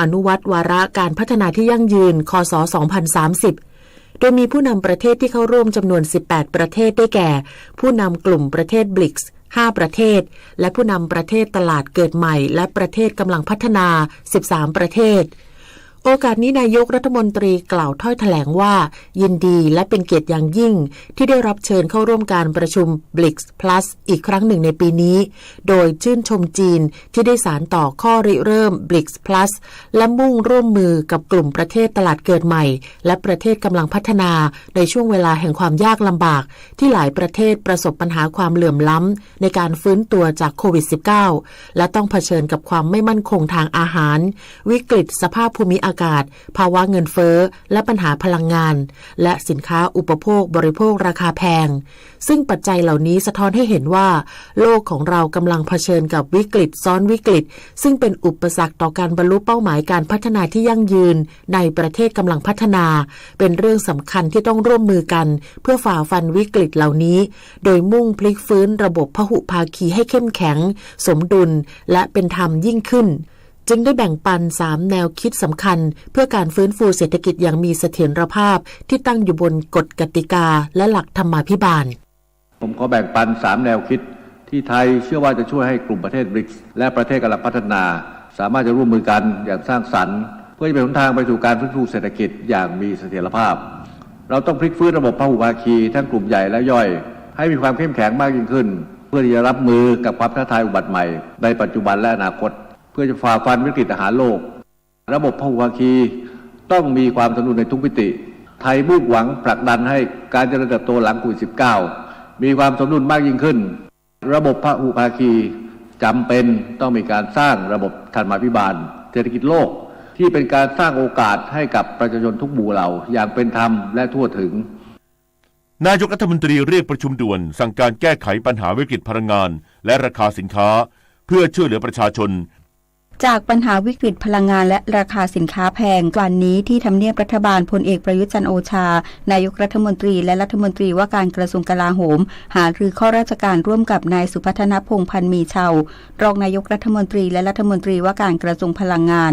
อนุวัตวาระการพัฒนาที่ยั่งยืนคศ2030โดยมีผู้นำประเทศที่เข้าร่วมจำนวน18ประเทศได้แก่ผู้นำกลุ่มประเทศบริกส์5ประเทศและผู้นำประเทศตลาดเกิดใหม่และประเทศกำลังพัฒนา13ประเทศโอกาสนี้นายกรัฐมนตรีกล่าวถ้อยแถลงว่ายินดีและเป็นเกียรติอย่างยิ่งที่ได้รับเชิญเข้าร่วมการประชุม BRICS Plus อีกครั้งหนึ่งในปีนี้โดยชื่นชมจีนที่ได้สานต่อข้อริเริ่ม BRICS Plus และมุ่งร่วมมือกับกลุ่มประเทศตลาดเกิดใหม่และประเทศกำลังพัฒนาในช่วงเวลาแห่งความยากลำบากที่หลายประเทศประสบปัญหาความเหลื่อมล้ำในการฟื้นตัวจากโควิด -19 และต้องเผชิญกับความไม่มั่นคงทางอาหารวิกฤตสภาพภูมิอากาศภาวะเงินเฟ้อและปัญหาพลังงานและสินค้าอุปโภคบริโภคราคาแพงซึ่งปัจจัยเหล่านี้สะท้อนให้เห็นว่าโลกของเรากำลังเผชิญกับวิกฤตซ้อนวิกฤตซึ่งเป็นอุปสรรคต่อการบรรลุเป้าหมายการพัฒนาที่ยั่งยืนในประเทศกำลังพัฒนาเป็นเรื่องสำคัญที่ต้องร่วมมือกันเพื่อฝ่าฟันวิกฤตเหล่านี้โดยมุ่งพลิกฟื้นระบบพหุภาคีให้เข้มแข็งสมดุลและเป็นธรรมยิ่งขึ้นจึงได้แบ่งปัน3แนวคิดสำคัญเพื่อการฟื้นฟูเศรษฐกิจอย่างมีเสถียรภาพที่ตั้งอยู่บนกฎกติกาและหลักธรรมาภิบาลผมขอแบ่งปัน3แนวคิดที่ไทยเชื่อว่าจะช่วยให้กลุ่มประเทศ BRICS และประเทศกำลังพัฒนาสามารถจะร่วมมือกันอย่างสร้างสรรค์เพื่อจะเป็นหนทางไปสู่การฟื้นฟูเศรษฐกิจอย่างมีเสถียรภาพเราต้องพลิกฟื้นระบบพหุภาคีทั้งกลุ่มใหญ่และย่อยให้มีความเข้มแข็งมากยิ่งขึ้นเพื่อที่จะรับมือกับความท้าทายอุบัติใหม่ในปัจจุบันและอนาคตเพื่อจะฝ่าฟันวิกฤตอาหารโลกระบบพหุภาคีต้องมีความสมดุลในทุกมิติไทยมุ่งหวังผลักดันให้การเจริญเติบโตหลังโควิด -19 มีความสมดุลมากยิ่งขึ้นระบบพหุภาคีจำเป็นต้องมีการสร้างระบบธรรมาภิบาลเศรษฐกิจโลกที่เป็นการสร้างโอกาสให้กับประชาชนทุกหมู่เหล่าอย่างเป็นธรรมและทั่วถึงนายกรัฐมนตรีเรียกประชุมด่วนสั่งการแก้ไขปัญหาวิกฤตพลังงานและราคาสินค้าเพื่อช่วยเหลือประชาชนจากปัญหาวิกฤตพลังงานและราคาสินค้าแพงวันนี้ที่ทำเนียบรัฐบาลพลเอกประยุทธ์จันทร์โอชานายกรัฐมนตรีและรัฐมนตรีว่าการกระทรวงกลาโหมหารือข้อราชการร่วมกับนายสุพัฒนพงษ์พันธ์มีเชารองนายกรัฐมนตรีและรัฐมนตรีว่าการกระทรวงพลังงาน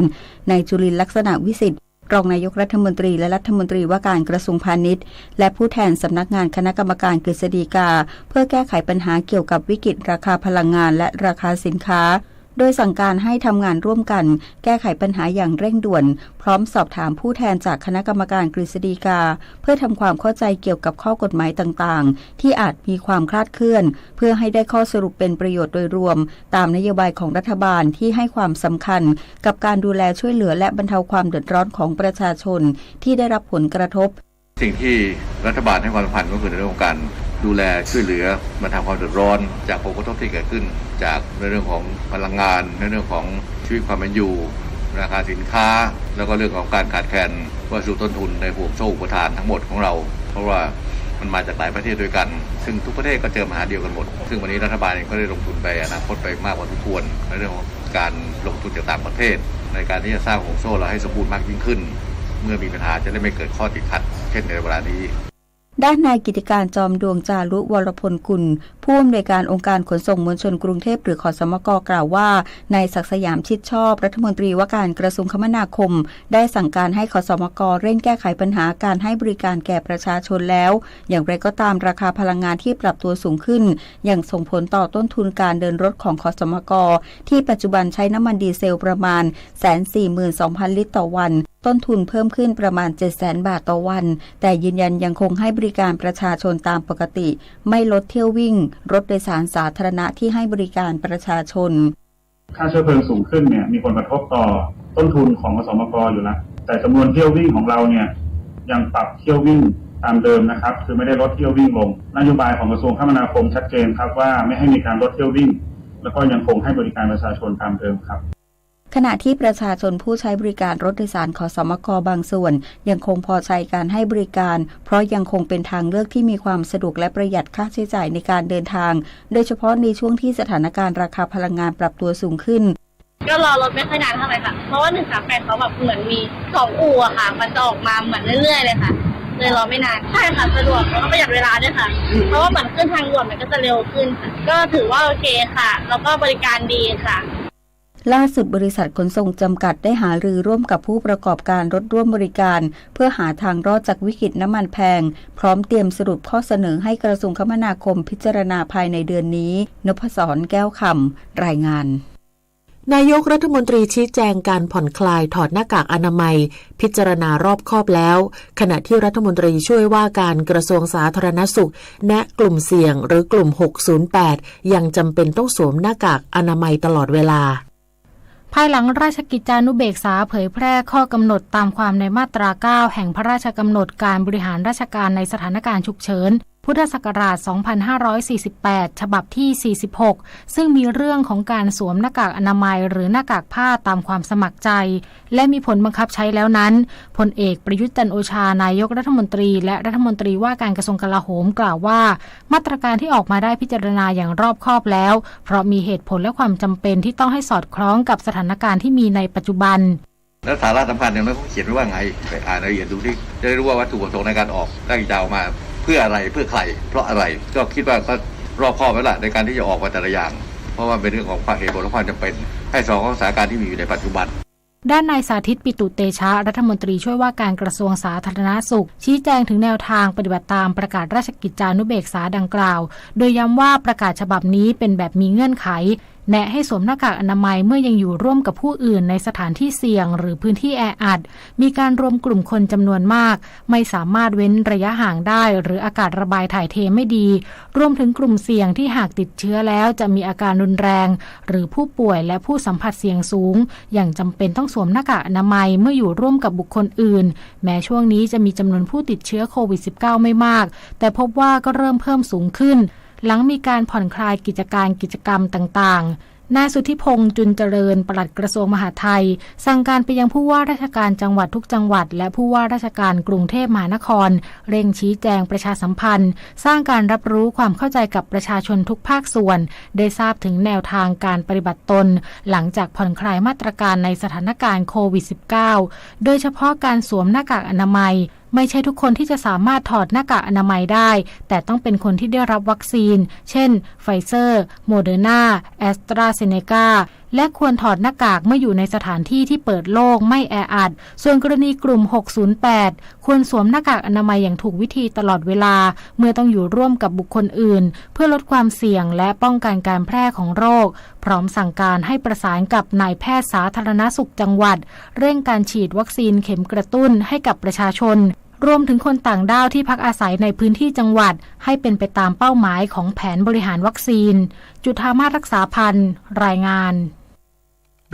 นายจุลินทร์ลักษณะวิสิทธิ์รองนายกรัฐมนตรีและรัฐมนตรีว่าการกระทรวงพาณิชย์และผู้แทนสำนักงานคณะกรรมการกฤษฎีกาเพื่อแก้ไขปัญหาเกี่ยวกับวิกฤตราคาพลังงานและราคาสินค้าโดยสั่งการให้ทำงานร่วมกันแก้ไขปัญหาอย่างเร่งด่วนพร้อมสอบถามผู้แทนจากคณะกรรมการกฤษฎีกาเพื่อทำความเข้าใจเกี่ยวกับข้อกฎหมายต่างๆที่อาจมีความคลาดเคลื่อนเพื่อให้ได้ข้อสรุปเป็นประโยชน์โดยรวมตามนโยบายของรัฐบาลที่ให้ความสำคัญกับการดูแลช่วยเหลือและบรรเทาความเดือดร้อนของประชาชนที่ได้รับผลกระทบสิ่งที่รัฐบาลให้ความสำคัญก็คือในเรื่องของการดูแลช่วยเหลือบรรเทาความเดือดร้อนจากผลกระทบที่เกิดขึ้นจากในเรื่องของพลังงานในเรื่องของชีวิตความเป็นอยู่ราคาสินค้าแล้วก็เรื่องของการขาดแคลนวัสดุต้นทุนในห่วงโซ่อุปทานทั้งหมดของเราเพราะว่ามันมาจากหลายประเทศด้วยกันซึ่งทุกประเทศก็เจอปัญหาเดียวกันหมดซึ่งวันนี้รัฐบาลเองก็ได้ลงทุนไปอนาคตไปมากกว่าที่ควรในเรื่องของการลงทุนจากต่างประเทศในการที่จะสร้างห่วงโซ่เราให้สมบูรณ์มากยิ่งขึ้นเมื่อมีปัญหาจะได้ไม่เกิดข้อติดขัดเช่นในเวลานี้ด้านนายกิติการจอมดวงจารุวรพลกุลผู้อำนวยการองค์การขนส่งมวลชนกรุงเทพหรือขสมกกล่าวว่านายศักดิ์สยามชิดชอบรัฐมนตรีว่าการกระทรวงคมนาคมได้สั่งการให้ขสมกเร่งแก้ไขปัญหาการให้บริการแก่ประชาชนแล้วอย่างไรก็ตามราคาพลังงานที่ปรับตัวสูงขึ้นยังส่งผลต่อต้นทุนการเดินรถของขสมกที่ปัจจุบันใช้น้ำมันดีเซลประมาณ 142,000 ลิตรต่อวันต้นทุนเพิ่มขึ้นประมาณ 700,000 บาทต่อวันแต่ยืนยันยังคงให้บริการประชาชนตามปกติไม่ลดเที่ยววิ่งรถโดยสารสาธารณะที่ให้บริการประชาชนค่าเชื้อเพลิงสูงขึ้นเนี่ยมีผลกระทบต่อต้นทุนของขสมกอยู่แล้วแต่จำนวนเที่ยววิ่งของเราเนี่ยยังปรับเที่ยววิ่งตามเดิมนะครับคือไม่ได้ลดเที่ยววิ่งลงนโยบายของกระทรวงคมนาคมชัดเจนครับว่าไม่ให้มีการลดเที่ยววิ่งแล้วก็ยังคงให้บริการประชาชนตามเดิมครับขณะที่ประชาชนผู้ใช้บริการรถโดยสารขสมกบางส่วนยังคงพอใจการให้บริการเพราะยังคงเป็นทางเลือกที่มีความสะดวกและประหยัดค่าใช้จ่ายในการเดินทางโดยเฉพาะในช่วงที่สถานการณ์ราคาพลังงานปรับตัวสูงขึ้นก็รอรถไม่ค่อยนานเท่าไหร่ค่ะเพราะว่า138เขาแบบเหมือนมี2อู่อะค่ะมันจะออกมาเหมือนเรื่อยๆเลยค่ะเลยรอไม่นานใช่ค่ะสะดวกแล้วก็ประหยัดเวลาด้วยค่ะเพราะว่าเหมือนขึ้นทางด่วนมันก็จะเร็วขึ้นก็ถือว่าโอเคค่ะแล้วก็บริการดีค่ะ ล่าสุดบริษัทขนส่งจำกัดได้หารือร่วมกับผู้ประกอบการรถร่วมบริการเพื่อหาทางรอดจากวิกฤตน้ำมันแพงพร้อมเตรียมสรุปข้อเสนอให้กระทรวงคมนาคมพิจารณาภายในเดือนนี้นพศร แก้วคำรายงานนายกรัฐมนตรีชี้แจงการผ่อนคลายถอดหน้ากากอนามัยพิจารณารอบคอบแล้วขณะที่รัฐมนตรีช่วยว่าการกระทรวงสาธารณสุขแนะกลุ่มเสี่ยงหรือกลุ่ม608ยังจำเป็นต้องสวมหน้ากากอนามัยตลอดเวลาภายหลังราชกิจจานุเบกษาเผยแพร่ข้อกำหนดตามความในมาตรา 9 แห่งพระราชกำหนดการบริหารราชการในสถานการณ์ฉุกเฉินพุทธศักราช 2548 ฉบับที่ 46 ซึ่งมีเรื่องของการสวมหน้ากากอนามัยหรือหน้ากากผ้าตามความสมัครใจและมีผลบังคับใช้แล้วนั้นพลเอกประยุทธ์จันทร์โอชานายกรัฐมนตรีและรัฐมนตรีว่าการกระทรวงกลาโหมกล่าวว่ามาตรการที่ออกมาได้พิจารณาอย่างรอบคอบแล้วเพราะมีเหตุผลและความจำเป็นที่ต้องให้สอดคล้องกับสถานการณ์ที่มีในปัจจุบันและสาระสำคัญอย่างนั้นเขาเขียนไว้ว่าไงไปอ่านรายละเอียดดูที่จะได้รู้ว่าวัตถุประสงค์ในการออกตั้งใจออกมาเพื่ออะไรเพื่อใครเพราะอะไรก็คิดว่าก็รอบคอบแล้วล่ะในการที่จะออกมาแต่ละอย่างเพราะว่าเป็นเรื่องของเหตุผลและความจำเป็นให้สอดคล้องกับสถานการณ์ที่มีอยู่ในปัจจุบันด้านนายสาธิตปิตุเตชะรัฐมนตรีช่วยว่าการกระทรวงสาธารณสุขชี้แจงถึงแนวทางปฏิบัติตามประกาศราชกิจจานุเบกษาดังกล่าวโดยย้ำว่าประกาศฉบับนี้เป็นแบบมีเงื่อนไขแนะให้สวมหน้ากากอนามัยเมื่อยังอยู่ร่วมกับผู้อื่นในสถานที่เสี่ยงหรือพื้นที่แออัดมีการรวมกลุ่มคนจำนวนมากไม่สามารถเว้นระยะห่างได้หรืออากาศระบายถ่ายเทไม่ดีรวมถึงกลุ่มเสี่ยงที่หากติดเชื้อแล้วจะมีอาการรุนแรงหรือผู้ป่วยและผู้สัมผัสเสี่ยงสูงอย่างจำเป็นต้องสวมหน้ากากอนามัยเมื่ออยู่ร่วมกับบุคคลอื่นแม้ช่วงนี้จะมีจำนวนผู้ติดเชื้อโควิด -19 ไม่มากแต่พบว่าก็เริ่มเพิ่มสูงขึ้นหลังมีการผ่อนคลายกิจกรรมต่างๆนายสุทธิพงษ์จุนเจริญปลัดกระทรวงมหาดไทยสั่งการไปยังผู้ว่าราชการจังหวัดทุกจังหวัดและผู้ว่าราชการกรุงเทพมหานครเร่งชี้แจงประชาสัมพันธ์สร้างการรับรู้ความเข้าใจกับประชาชนทุกภาคส่วนได้ทราบถึงแนวทางการปฏิบัติตนหลังจากผ่อนคลายมาตรการในสถานการณ์โควิด -19 โดยเฉพาะการสวมหน้ากากอนามัยไม่ใช่ทุกคนที่จะสามารถถอดหน้ากากอนามัยได้แต่ต้องเป็นคนที่ได้รับวัคซีนเช่นไฟเซอร์โมเดอร์นาแอสตราเซเนกาและควรถอดหน้ากากเมื่ออยู่ในสถานที่ที่เปิดโล่งไม่แออัดส่วนกรณีกลุ่ม608ควรสวมหน้ากากอนามัยอย่างถูกวิธีตลอดเวลาเมื่อต้องอยู่ร่วมกับบุคคลอื่นเพื่อลดความเสี่ยงและป้องกันการแพร่ของโรคพร้อมสั่งการให้ประสานกับนายแพทย์สาธารณสุขจังหวัดเร่งการฉีดวัคซีนเข็มกระตุ้นให้กับประชาชนรวมถึงคนต่างด้าวที่พักอาศัยในพื้นที่จังหวัดให้เป็นไปตามเป้าหมายของแผนบริหารวัคซีนจุฑามาศรักษาพันธ์รายงาน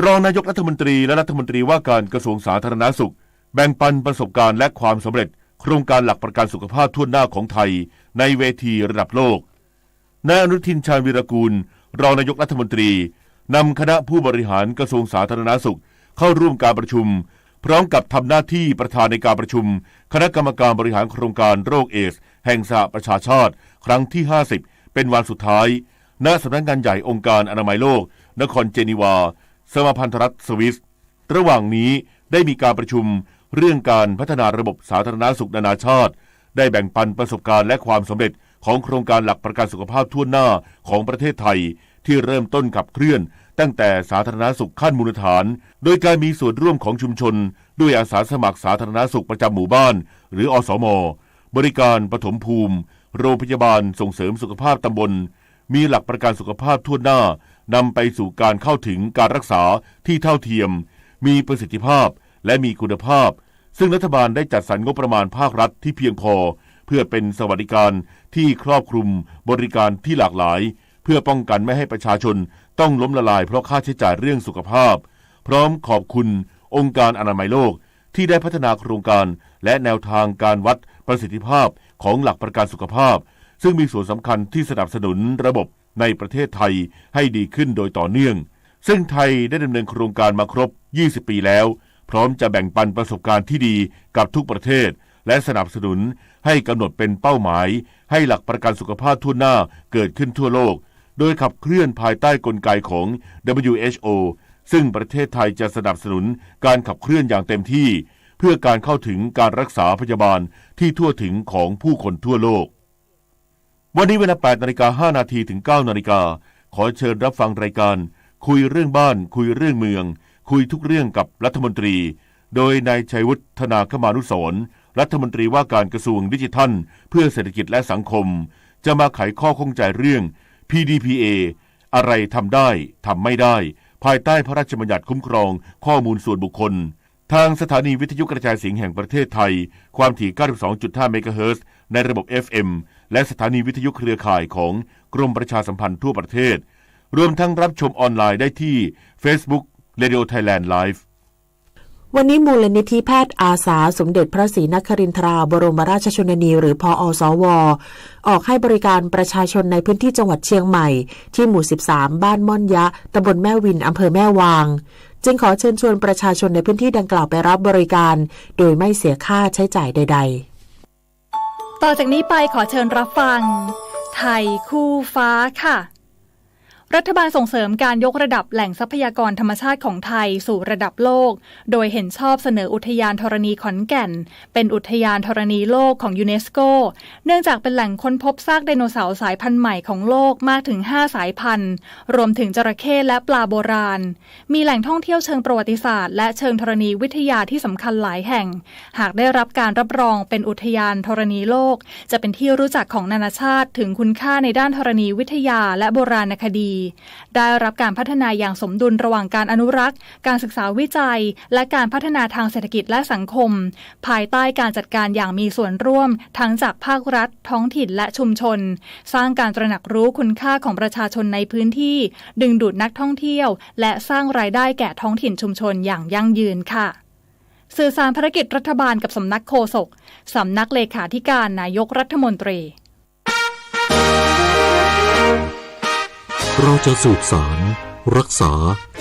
รองนายกรัฐมนตรีและรัฐมนตรีว่าการกระทรวงสาธารณสุขแบ่งปันประสบการณ์และความสำเร็จโครงการหลักประกันสุขภาพทั่วหน้าของไทยในเวทีระดับโลกนายอนุทินชาญวีรกูลรองนายกรัฐมนตรีนำคณะผู้บริหารกระทรวงสาธารณสุขเข้าร่วมการประชุมพร้อมกับทำหน้าที่ประธานในการประชุมคณะกรรมการบริหารโครงการโรคเอดส์แห่งสหประชาชาติครั้งที่ 50เป็นวันสุดท้ายณสำนักงานใหญ่องค์การอนามัยโลกนครเจนีวาสมาพันธรัฐสวิสระหว่างนี้ได้มีการประชุมเรื่องการพัฒนาระบบสาธารณสุขนานาชาติได้แบ่งปันประสบการณ์และความสำเร็จของโครงการหลักประกันสุขภาพทั่วหน้าของประเทศไทยที่เริ่มต้นขับเคลื่อนตั้งแต่สาธารณสุขขั้นมูลฐานโดยการมีส่วนร่วมของชุมชนด้วยอาสาสมัครสาธารณสุขประจำหมู่บ้านหรืออสม.บริการปฐมภูมิโรงพยาบาลส่งเสริมสุขภาพตำบลมีหลักประกันสุขภาพทั่วหน้านำไปสู่การเข้าถึงการรักษาที่เท่าเทียมมีประสิทธิภาพและมีคุณภาพซึ่งรัฐบาลได้จัดสรรงบประมาณภาครัฐที่เพียงพอเพื่อเป็นสวัสดิการที่ครอบคลุมบริการที่หลากหลายเพื่อป้องกันไม่ให้ประชาชนต้องล้มละลายเพราะค่าใช้จ่ายเรื่องสุขภาพพร้อมขอบคุณองค์การอนามัยโลกที่ได้พัฒนาโครงการและแนวทางการวัดประสิทธิภาพของหลักประกันสุขภาพซึ่งมีส่วนสำคัญที่สนับสนุนระบบในประเทศไทยให้ดีขึ้นโดยต่อเนื่องซึ่งไทยได้ดำเนินโครงการมาครบ20 ปีแล้วพร้อมจะแบ่งปันประสบการณ์ที่ดีกับทุกประเทศและสนับสนุนให้กำหนดเป็นเป้าหมายให้หลักประกันสุขภาพทั่วหน้าเกิดขึ้นทั่วโลกโดยขับเคลื่อนภายใต้กลไกของ WHO ซึ่งประเทศไทยจะสนับสนุนการขับเคลื่อนอย่างเต็มที่เพื่อการเข้าถึงการรักษาพยาบาลที่ทั่วถึงของผู้คนทั่วโลกวันนี้เวลา 8:05 น.ถึง 9:00 น.ขอเชิญรับฟังรายการ คุยเรื่องบ้านคุยเรื่องเมืองคุยทุกเรื่องกับรัฐมนตรีโดยนายชัยวุฒิธนาคมานุสรณ์รัฐมนตรีว่าการกระทรวงดิจิทัลเพื่อเศรษฐกิจและสังคมจะมาไขข้อข้องใจเรื่อง PDPA อะไรทำได้ทำไม่ได้ภายใต้พระราชบัญญัติคุ้มครองข้อมูลส่วนบุคคลทางสถานีวิทยุกระจายเสียงแห่งประเทศไทยความถี่ 92.5 เมกะเฮิรตซ์ในระบบ FM และสถานีวิทยุเครือข่ายของกรมประชาสัมพันธ์ทั่วประเทศรวมทั้งรับชมออนไลน์ได้ที่ Facebook Radio Thailand Live วันนี้มูลนิธิแพทย์อาสาสมเด็จพระศรีนครินทราบรมราชชนนีหรือพอสว.ออกให้บริการประชาชนในพื้นที่จังหวัดเชียงใหม่ที่หมู่ 13 บ้านม่อนยะตำบลแม่วินอำเภอแม่วางจึงขอเชิญชวนประชาชนในพื้นที่ดังกล่าวไปรับบริการโดยไม่เสียค่าใช้จ่ายใดๆต่อจากนี้ไปขอเชิญรับฟังไทยคู่ฟ้าค่ะรัฐบาลส่งเสริมการยกระดับแหล่งทรัพยากรธรรมชาติของไทยสู่ระดับโลกโดยเห็นชอบเสนออุทยานธรณีขอนแก่นเป็นอุทยานธรณีโลกของยูเนสโกเนื่องจากเป็นแหล่งค้นพบซากไดโนเสาร์สายพันธุ์ใหม่ของโลกมากถึง5สายพันธุ์รวมถึงจระเข้และปลาโบราณมีแหล่งท่องเที่ยวเชิงประวัติศาสตร์และเชิงธรณีวิทยาที่สำคัญหลายแห่งหากได้รับการรับรองเป็นอุทยานธรณีโลกจะเป็นที่รู้จักของนานาชาติถึงคุณค่าในด้านธรณีวิทยาและโบราณคดีได้รับการพัฒนาอย่างสมดุลระหว่างการอนุรักษ์การศึกษาวิจัยและการพัฒนาทางเศรษฐกิจและสังคมภายใต้การจัดการอย่างมีส่วนร่วมทั้งจากภาครัฐท้องถิ่นและชุมชนสร้างการตระหนักรู้คุณค่าของประชาชนในพื้นที่ดึงดูดนักท่องเที่ยวและสร้างรายได้แก่ท้องถิ่นชุมชนอย่างยั่งยืนค่ะสื่อสารภารกิจรัฐบาลกับสำนักโฆษกสำนักเลขาธิการนายกรัฐมนตรีเราจะสืบสารรักษา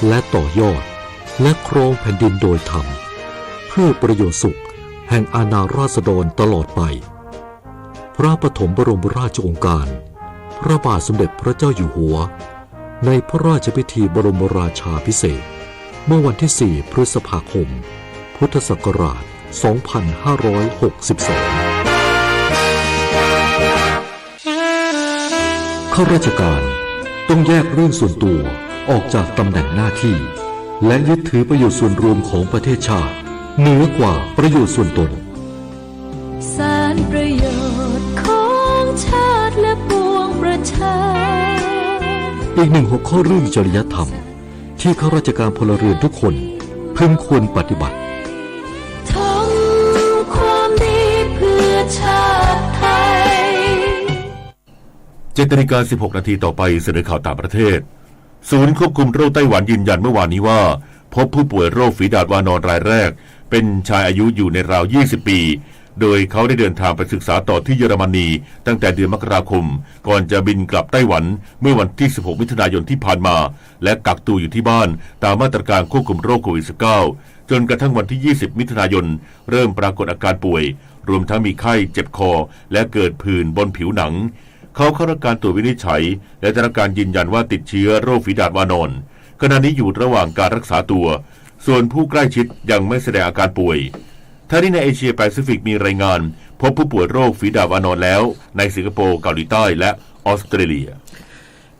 และต่อยอดและครองแผ่นดินโดยธรรมเพื่อประโยชน์สุขแห่งอาณาราษฎรตลอดไปพระปฐมบรมราชโองการพระบาทสมเด็จพระเจ้าอยู่หัวในพระราชพิธีบรมราชาภิเษกเมื่อวันที่4พฤษภาคมพุทธศักราช 2562 ข้าราชการต้องแยกเรื่องส่วนตัวออกจากตำแหน่งหน้าที่และยึดถือประโยชน์ส่วนรวมของประเทศชาติเหนือกว่าประโยชน์ส่วนตนสารประโยชน์ของชาติและปวงประชาอีกหนึ่งหัวข้อเรื่องจริยธรรมที่ข้าราชการพลเรือนทุกคนพึงควรปฏิบัติทำความดีเพื่อชาติไทย7:16 น.ต่อไปเสนอข่าวต่างประเทศศูนย์ควบคุมโรคไต้หวันยืนยันเมื่อวานนี้ว่าพบผู้ป่วยโรคฝีดาษวานอนรายแรกเป็นชายอายุอยู่ในราว20ปีโดยเขาได้เดินทางไปศึกษาต่อที่เยอรมนีตั้งแต่เดือนมกราคมก่อนจะบินกลับไต้หวันเมื่อวันที่16มิถุนายนที่ผ่านมาและกักตัวอยู่ที่บ้านตามมาตรการควบคุมโรคโควิด -19 จนกระทั่งวันที่20มิถุนายนเริ่มปรากฏอาการป่วยรวมทั้งมีไข้เจ็บคอและเกิดผื่นบนผิวหนังเขาเข้ารับการตรวจวินิจฉัยและได้รับการยืนยันว่าติดเชื้อโรคฝีดาษวานอนขณะนี้อยู่ระหว่างการรักษาตัวส่วนผู้ใกล้ชิดยังไม่แสดงอาการป่วยทั้งนี้ในเอเชียแปซิฟิกมีรายงานพบผู้ป่วยโรคฝีดาษวานอนแล้วในสิงคโปร์เกาหลีใต้และออสเตรเลีย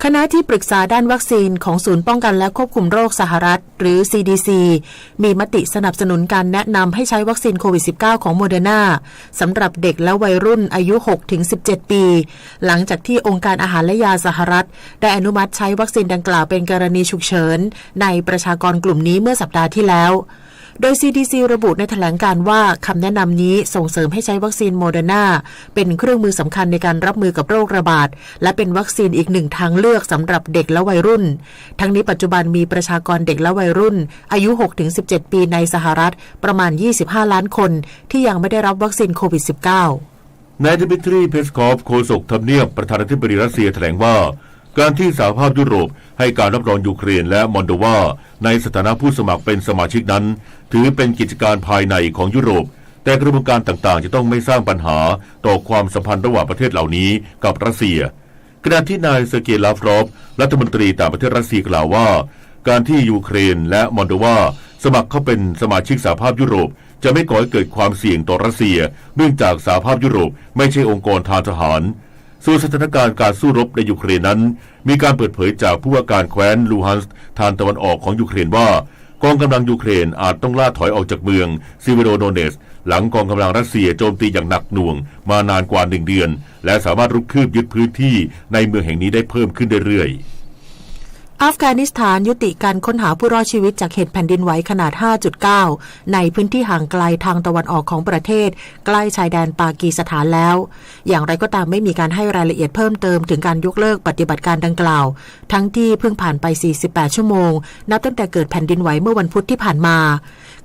คณะที่ปรึกษาด้านวัคซีนของศูนย์ป้องกันและควบคุมโรคสหรัฐหรือ CDC มีมติสนับสนุนการแนะนำให้ใช้วัคซีนโควิด -19 ของโมเดอร์นาสำหรับเด็กและวัยรุ่นอายุ 6-17 ปีหลังจากที่องค์การอาหารและยาสหรัฐได้อนุมัติใช้วัคซีนดังกล่าวเป็นกรณีฉุกเฉินในประชากรกลุ่มนี้เมื่อสัปดาห์ที่แล้วโดย CDC ระบุในแถลงการว่าคำแนะนำนี้ส่งเสริมให้ใช้วัคซีนโมเดอร์นาเป็นเครื่องมือสำคัญในการรับมือกับโรคระบาดและเป็นวัคซีนอีกหนึ่งทางเลือกสำหรับเด็กและวัยรุ่นทั้งนี้ปัจจุบันมีประชากรเด็กและวัยรุ่นอายุ 6-17 ปีในสหรัฐประมาณ25ล้านคนที่ยังไม่ได้รับวัคซีนโควิด -19 นายดิมิทรีเพสคอฟโฆษกทำเนียบประธานาธิบดีรัสเซียแถลงว่าการที่สหภาพยุโรปให้การรับรองยูเครนและมอลโดวาในสถานะผู้สมัครเป็นสมาชิกนั้นถือเป็นกิจการภายในของยุโรปแต่กระบวนการต่างๆจะต้องไม่สร้างปัญหาต่อความสัมพันธ์ระหว่างประเทศเหล่านี้กับรัสเซียขณะที่นายเซอร์เกย์ ลาฟรอฟรัฐมนตรีต่างประเทศรัสเซียกล่าวว่าการที่ยูเครนและมอลโดวาสมัครเข้าเป็นสมาชิกสหภาพยุโรปจะไม่ก่อให้เกิดความเสี่ยงต่อรัสเซียเนื่องจากสหภาพยุโรปไม่ใช่องค์กรทางทหาร ส่วนสถานการณ์การสู้รบในยูเครนนั้นมีการเปิดเผยจากผู้ว่าการแคว้นลูฮันส์ทางตะวันออกของยูเครนว่ากองกำลังยูเครนอาจต้องล่าถอยออกจากเมืองซิเวโรโดเนสหลังกองกำลังรัสเซียโจมตีอย่างหนักหน่วงมานานกว่า1 เดือนและสามารถรุกคืบยึดพื้นที่ในเมืองแห่งนี้ได้เพิ่มขึ้นเรื่อยๆอัฟกานิสถานยุติการค้นหาผู้รอดชีวิตจากเหตุแผ่นดินไหวขนาด 5.9 ในพื้นที่ห่างไกลทางตะวันออกของประเทศใกล้ชายแดนปากีสถานแล้วอย่างไรก็ตามไม่มีการให้รายละเอียดเพิ่มเติมถึงการยกเลิกปฏิบัติการดังกล่าวทั้งที่เพิ่งผ่านไป48 ชั่วโมงนับตั้งแต่เกิดแผ่นดินไหวเมื่อวันพุธที่ผ่านมา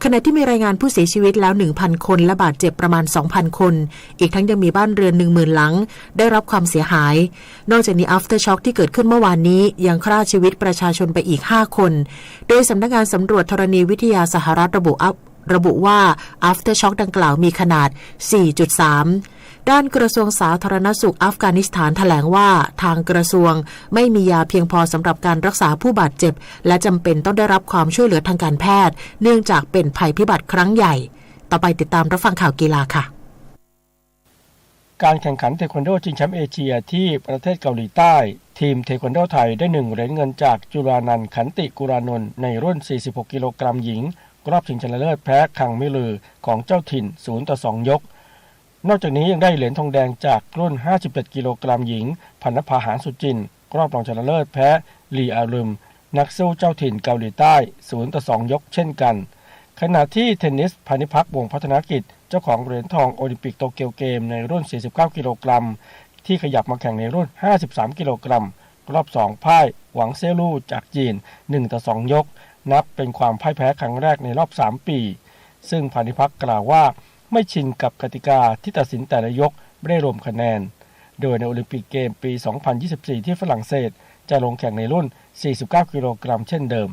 ขณะที่มีรายงานผู้เสียชีวิตแล้ว 1,000 คนและบาดเจ็บประมาณ 2,000 คนอีกทั้งยังมีบ้านเรือน 10,000 หลังได้รับความเสียหายนอกจากนี้ Aftershock ที่เกิดขึ้นเมื่อวานนี้ยังฆ่าชีวิตประชาชนไปอีก 5 คนโดยสำนักงานสำรวจธรณีวิทยาสหรัฐระบุว่า Aftershock ดังกล่าวมีขนาด 4.3 ด้านกระทรวงสาธารณสุขอัฟกานิสถานแถลงว่าทางกระทรวงไม่มียาเพียงพอสำหรับการรักษาผู้บาดเจ็บและจำเป็นต้องได้รับความช่วยเหลือทางการแพทย์เนื่องจากเป็นภัยพิบัติครั้งใหญ่ต่อไปติดตามรับฟังข่าวกีฬาค่ะการแข่งขันเทควันโดชิงแชมป์เอเชียที่ประเทศเกาหลีใต้ทีมเทควันโดไทยได้1 เหรียญเงินจากจุฬานันท์ขันติกุรานนท์ในรุ่น46กิโลกรัมหญิงรอบชิงชนะเลิศแพ้คังมิลือของเจ้าถิ่น0-2 ยกนอกจากนี้ยังได้เหรียญทองแดงจากรุ่น57กิโลกรัมหญิงพันนภาหารสุจินรอบรองชนะเลิศแพ้ลีอารึมนักสู้เจ้าถิ่นเกาหลีใต้0-2 ยกเช่นกันขณะที่เทนนิสพานิพักษ์วงศ์พัฒนกิจเจ้าของเหรียญทองโอลิมปิกโตเกียวเกมในรุ่น49กิโลกรัมที่ขยับมาแข่งในรุ่น53กิโลกรัมรอบ2พ่ายหวังเซี่ยลู่จากจีน1-2 ยกนับเป็นความพ่ายแพ้ครั้งแรกในรอบ3ปีซึ่งพานิพักษ์กล่าวว่าไม่ชินกับกติกาที่ตัดสินแต่ละยกไม่ได้รวมคะแนนโดยในโอลิมปิกเกมปี 2024 ที่ฝรั่งเศสจะลงแข่งในรุ่น49กิโลกรัมเช่นเดิม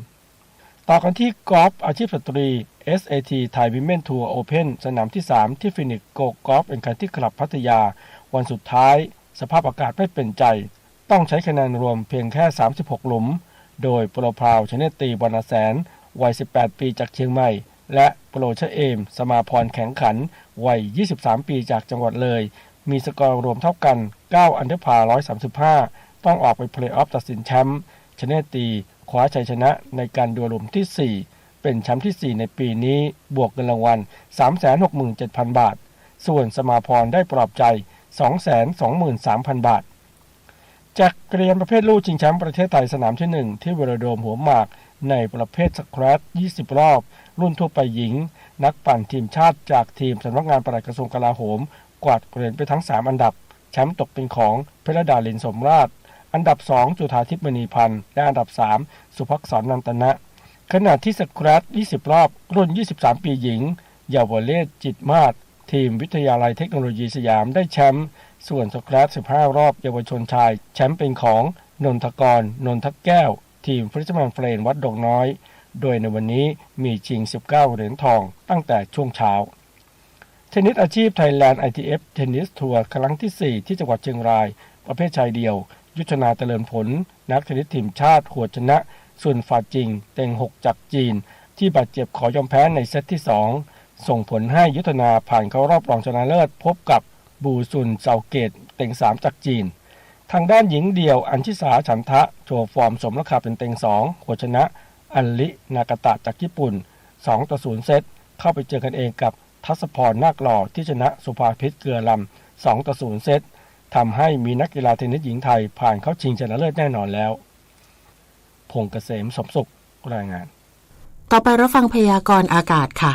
ต่อกันที่กอล์ฟอาชีพสตรี SAT Thai Women Tour Open สนามที่ 3 ที่ฟินิกซ์โกกอล์ฟแข่งที่คลับพัทยาวันสุดท้ายสภาพอากาศไม่เป็นใจต้องใช้คะแนนรวมเพียงแค่36หลุมโดยโปรพราวชเนตตีวรรณแสนวัย18ปีจากเชียงใหม่และโปรชะเอมสมาพรแข็งขันวัย23ปีจากจังหวัดเลยมีสกอร์รวมเท่ากัน9อันเดอร์พาร์135ต้องออกไปเพลย์ออฟตัดสินแชมป์ชเนตตีคว้าชัยชนะในการดวลหลุมที่4เป็นแชมป์ที่4ในปีนี้บวกเงินรางวัล 367,000 บาทส่วนสมาพรได้ปลอบใจ 223,000 บาทจากเกรียนประเภทลู่ชิงแชมป์ประเทศไทยสนามที่1ที่เวโรโดมหัวหมากในประเภทสแควต20รอบรุ่นทั่วไปหญิงนักปั่นทีมชาติจากทีมสำนักงานปลัดกระทรวงกลาโหมกวาดเหรียญไปทั้ง3อันดับแชมป์ตกเป็นของเพชรดาลินสมราชอันดับ2จุฑาทิพย์มณีพันธ์และอันดับ3สุภักษรนันตนะขณะที่สแควต20รอบรุ่น23ปีหญิงเยาวเลศจิตมาศทีมวิทยาลัยเทคโนโลยีสยามได้แชมป์ส่วนสแควต15รอบเยาวชนชายแชมป์เป็นของนนทกรนนทแก้วทีมฟริชแมนเฟรนวัดดอกน้อยโดยในวันนี้มีชิง19เหรียญทองตั้งแต่ช่วงเช้าเทนนิสอาชีพ Thailand ITF เทนนิสทัวร์ครั้งที่4ที่จังหวัดเชียงรายประเภทชายเดี่ยวยุทธนาเจริญผลนักเทนนิสทีมชาติหัวชนะซุนฟาจิงเต็ง6จากจีนที่บาดเจ็บขอยอมแพ้ในเซตที่2ส่งผลให้ยุทธนาผ่านเข้ารอบรองชนะเลิศพบกับบูซุนเซาเกตเต็ง3จากจีนทางด้านหญิงเดี่ยวอัญชิสาฉันทะโชว์ฟอร์มสมราคาเป็นเต็ง2หัวชนะอัลลินากาตะจากญี่ปุ่น 2-0 เซตเข้าไปเจอกันเองกับทัศพรนาคหล่อที่ชนะสุภาพิษเกลือลำ 2-0 เซตทำให้มีนักกีฬาเทนนิสหญิงไทยผ่านเข้าชิงชนะเลิศแน่นอนแล้วพงษ์เกษมสมสุขรายงานต่อไปรับฟังพยากรณ์อากาศค่ะ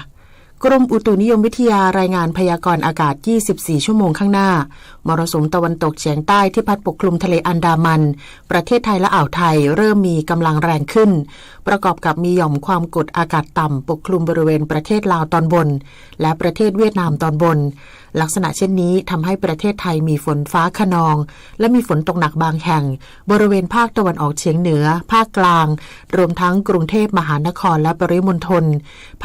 กรมอุตุนิยมวิทยารายงานพยากรณ์อากาศ24ชั่วโมงข้างหน้ามรสุมตะวันตกเฉียงใต้ที่พัดปกคลุมทะเลอันดามันประเทศไทยและอ่าวไทยเริ่มมีกำลังแรงขึ้นประกอบกับมีหย่อมความกดอากาศต่ำปกคลุมบริเวณประเทศลาวตอนบนและประเทศเวียดนามตอนบนลักษณะเช่นนี้ทำให้ประเทศไทยมีฝนฟ้าคะนองและมีฝนตกหนักบางแห่งบริเวณภาคตะวันออกเฉียงเหนือภาคกลางรวมทั้งกรุงเทพมหานครและปริมณฑล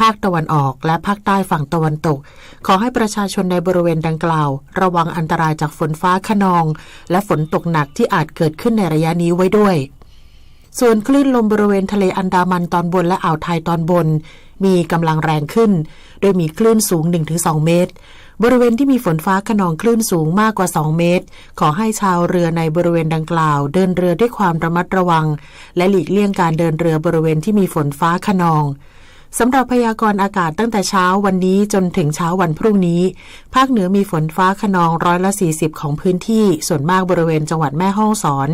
ภาคตะวันออกและภาคใต้ฝั่งตะวันตกขอให้ประชาชนในบริเวณดังกล่าวระวังอันตรายจากฝนฟ้าคะนองและฝนตกหนักที่อาจเกิดขึ้นในระยะนี้ไว้ด้วยส่วนคลื่นลมบริเวณทะเลอันดามันตอนบนและอ่าวไทยตอนบนมีกำลังแรงขึ้นโดยมีคลื่นสูง 1-2 เมตร บริเวณที่มีฝนฟ้าคะนองคลื่นสูงมากกว่า2 เมตรขอให้ชาวเรือในบริเวณดังกล่าวเดินเรือด้วยความระมัดระวังและหลีกเลี่ยงการเดินเรือบริเวณที่มีฝนฟ้าคะนองสำหรับพยากรณ์อากาศตั้งแต่เช้าวันนี้จนถึงเช้าวันพรุ่งนี้ภาคเหนือมีฝนฟ้าคะนอง140ของพื้นที่ส่วนมากบริเวณจังหวัดแม่ฮ่องสอน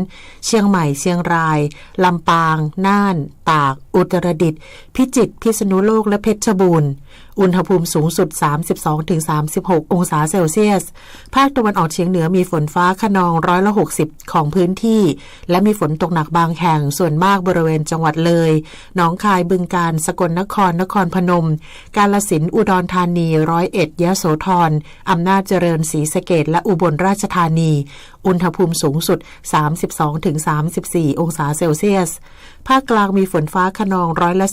เชียงใหม่เชียงรายลำปางน่านตากอุตรดิตถ์พิจิตรพิษณุโลกและเพชรบูรณ์อุณหภูมิสูงสุด 32-36 องศาเซลเซียสภาคตะวันออกเฉียงเหนือมีฝนฟ้าคะนอง160ของพื้นที่และมีฝนตกหนักบางแห่งส่วนมากบริเวณจังหวัดเลยหนองคายบึงกาฬสกลนครนครพนมกาฬสินธุ์อุดรธานี101ยโสธรอำนาจเจริญศรีสะเกษและอุบลราชธานีอุณหภูมิสูงสุด 32-34 องศาเซลเซียสภาคกลางมีฝนฟ้าคะนอง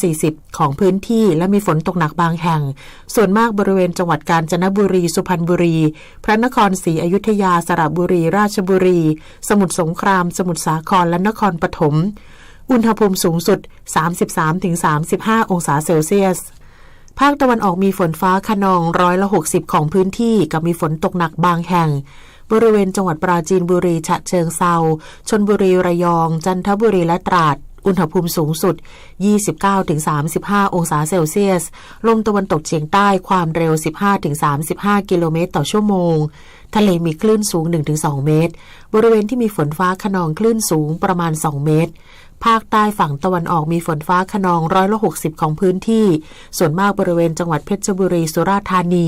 140ของพื้นที่และมีฝนตกหนักบางแห่งส่วนมากบริเวณจังหวัดกาญจนบุรีสุพรรณบุรีพระนครศรีอยุธยาสระบุรีราชบุรีสมุทรสงครามสมุทรสาครและนครปฐมอุณหภูมิสูงสุด 33-35 องศาเซลเซียสภาคตะวันออกมีฝนฟ้าคะนอง160ของพื้นที่กับมีฝนตกหนักบางแห่งบริเวณจังหวัดปราจีนบุรีฉะเชิงเทราชลบุรีระยองจันทบุรีและตราดอุณหภูมิสูงสุด 29-35 องศาเซลเซียสลมตะวันตกเฉียงใต้ความเร็ว 15-35 กิโลเมตรต่อชั่วโมงทะเลมีคลื่นสูง 1-2 เมตรบริเวณที่มีฝนฟ้าคะนองคลื่นสูงประมาณ2 เมตรภาคใต้ฝั่งตะวันออกมีฝนฟ้าคะนอง160ของพื้นที่ส่วนมากบริเวณจังหวัดเพชรบุรีสุราษฎร์ธานี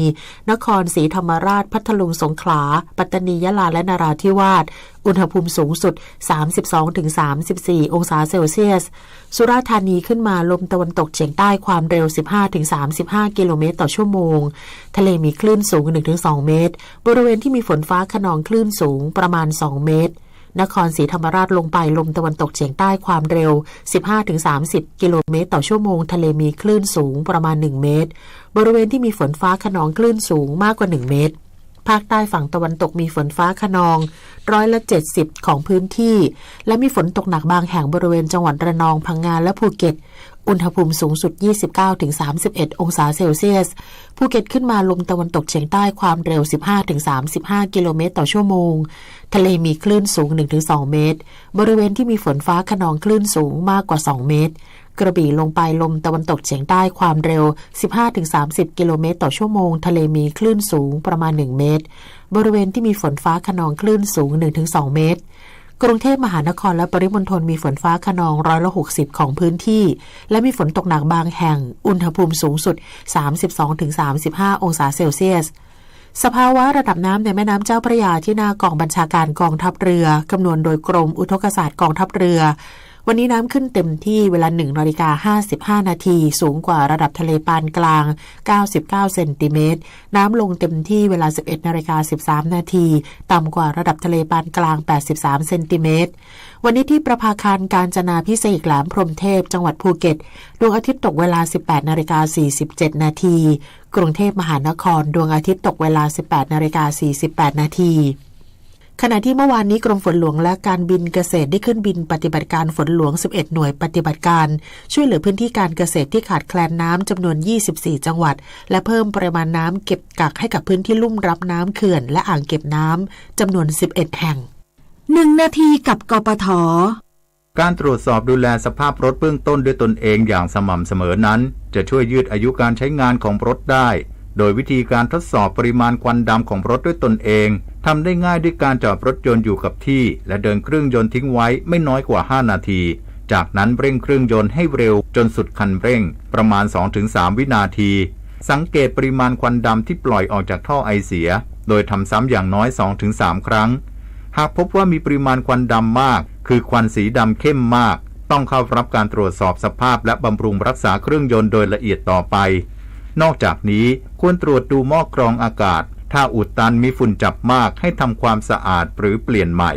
นครศรีธรรมราชพัทลุงสงขลาปัตตานียะลาและนราธิวาสอุณหภูมิสูงสุด 32-34 องศาเซลเซียสสุราษฎร์ธานีขึ้นมาลมตะวันตกเฉียงใต้ความเร็ว 15-35 กิโลเมตรต่อชั่วโมงทะเลมีคลื่นสูง 1-2 เมตรบริเวณที่มีฝนฟ้าคะนองคลื่นสูงประมาณ2 เมตรนครศรีธรรมราชลงไปลมตะวันตกเฉียงใต้ความเร็ว 15-30 กิโลเมตรต่อชั่วโมงทะเลมีคลื่นสูงประมาณ1 เมตรบริเวณที่มีฝนฟ้าคะนองคลื่นสูงมากกว่า1 เมตรภาคใต้ฝั่งตะวันตกมีฝนฟ้าคะนอง170ของพื้นที่และมีฝนตกหนักบางแห่งบริเวณจังหวัดระนองพังงาและภูเก็ตอุณหภูมิสูงสุด 29-31 องศาเซลเซียสภูเก็ตขึ้นมาลมตะวันตกเฉียงใต้ความเร็ว 15-35 กิโลเมตรต่อชั่วโมงทะเลมีคลื่นสูง 1-2 เมตรบริเวณที่มีฝนฟ้าคะนองคลื่นสูงมากกว่า2 เมตรกระบี่ลงไปลมตะวันตกเฉียงใต้ความเร็ว 15-30 กิโลเมตรต่อชั่วโมงทะเลมีคลื่นสูงประมาณ1 เมตรบริเวณที่มีฝนฟ้าคะนองคลื่นสูง 1-2 เมตรกรุงเทพมหานครและปริมณฑลมีฝนฟ้าคะนอง160ของพื้นที่และมีฝนตกหนักบางแห่งอุณหภูมิสูงสุด 32-35 องศาเซลเซียสสภาวะระดับน้ำในแม่น้ำเจ้าพระยาที่หน้ากองบัญชาการกองทัพเรือคำนวณโดยกรมอุทกศาสตร์กองทัพเรือวันนี้น้ำขึ้นเต็มที่เวลา 1:55 นาทีสูงกว่าระดับทะเลปานกลาง99เซนติเมตรน้ำลงเต็มที่เวลา 11:13 นาทีต่ำกว่าระดับทะเลปานกลาง83เซนติเมตรวันนี้ที่ประภาคารกาญจนาภิเษกแหลมพรหมเทพจังหวัดภูเก็ตดวงอาทิตย์ตกเวลา 18:47 นาทีกรุงเทพมหานครดวงอาทิตย์ตกเวลา 18:48 นาทีขณะที่เมื่อวานนี้กรมฝนหลวงและการบินเกษตรได้ขึ้นบินปฏิบัติการฝนหลวง11หน่วยปฏิบัติการช่วยเหลือพื้นที่การเกษตรที่ขาดแคลนน้ำจำนวน24จังหวัดและเพิ่มปริมาณน้ำเก็บกักให้กับพื้นที่ลุ่มรับน้ำเขื่อนและอ่างเก็บน้ำจำนวน11แห่ง1 นาทีกับกปท.การตรวจสอบดูแลสภาพรถเบื้องต้นด้วยตนเองอย่างสม่ำเสมอนั้นจะช่วยยืดอายุการใช้งานของรถได้โดยวิธีการทดสอบปริมาณควันดำของรถด้วยตนเองทำได้ง่ายด้วยการจอดรถยนต์อยู่กับที่และเดินเครื่องยนต์ทิ้งไว้ไม่น้อยกว่า5นาทีจากนั้นเร่งเครื่องยนต์ให้เร็วจนสุดคันเร่งประมาณ 2-3 วินาทีสังเกตปริมาณควันดำที่ปล่อยออกจากท่อไอเสียโดยทำซ้ำอย่างน้อย 2-3 ครั้งหากพบว่ามีปริมาณควันดำมากคือควันสีดำเข้มมากต้องเข้ารับการตรวจสอบสภาพและบำรุงรักษาเครื่องยนต์โดยละเอียดต่อไปนอกจากนี้ควรตรวจดูหม้อกรองอากาศถ้าอุดตันมีฝุ่นจับมากให้ทำความสะอาดหรือเปลี่ยนใหม่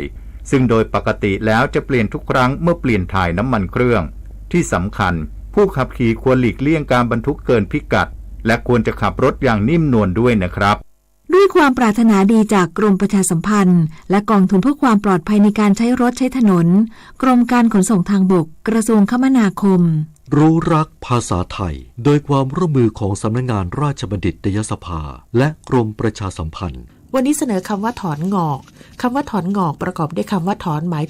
ซึ่งโดยปกติแล้วจะเปลี่ยนทุกครั้งเมื่อเปลี่ยนถ่ายน้ำมันเครื่องที่สำคัญผู้ขับขี่ควรหลีกเลี่ยงการบรรทุกเกินพิกัดและควรจะขับรถอย่างนิ่มนวลด้วยนะครับด้วยความปรารถนาดีจากกรมประชาสัมพันธ์และกองทุนเพื่อความปลอดภัยในการใช้รถใช้ถนนกรมการขนส่งทางบกกระทรวงคมนาคม รู้รักภาษาไทยโดยความร่วมมือของสำนักงานราชบัณฑิตยสภาและกรมประชาสัมพันธ์วันนี้เสนอคำว่าถอนงอกคำว่าถอนงอกประกอบด้วยคำว่าถอนหมาย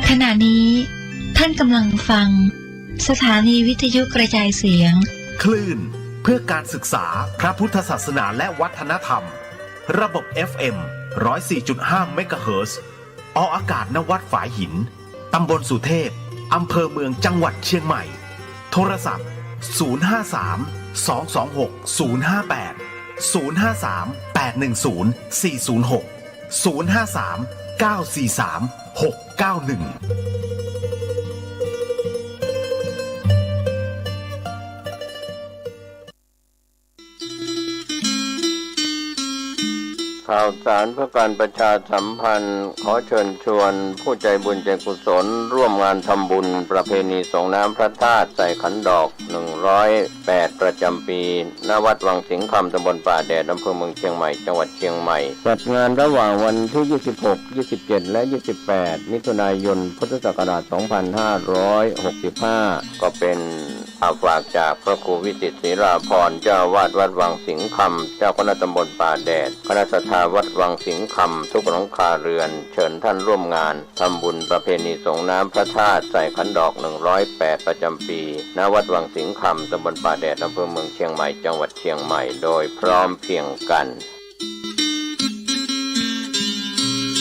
ขณะนี้ท่านกำลังฟังสถานีวิทยุกระจายเสียงคลื่นเพื่อการศึกษาพระพุทธศาสนาและวัฒนธรรมระบบ FM 104.5 เมกะเฮิรตซ์ออกอากาศณวัดฝายหินตำบลสุเทพอำเภอเมืองจังหวัดเชียงใหม่โทรศัพท์053-226-058 053-810-406 053-943-691ข่าวสารเพื่อการประชาสัมพันธ์ขอเชิญชวนผู้ใจบุญใจกุศลร่วมงานทำบุญประเพณีส่งน้ำพระธาตุใส่ขันดอก108ประจำปีณวัดวังสิงห์คำตำบลป่าแดดอำเภอเมืองเชียงใหม่จังหวัดเชียงใหม่จัดงานระหว่างวันที่26 27และ28มิถุนายนพุทธศักราช2565ก็เป็นฝากจากพระครูวิจิตรศิราพรเจ้าวาดวัดวังสิงห์คำเจ้าคณะตำบลป่าแดดคณะศรัทธาวัดวังสิงห์คำทุกหลังคาเรือนเชิญท่านร่วมงานทำบุญประเพณีส่งน้ำพระธาตุใส่ขันดอก108ประจำปีณวัดวังสิงห์คำตำบลป่าแดดอำเภอเมืองเชียงใหม่จังหวัดเชียงใหม่โดยพร้อมเพรียงกัน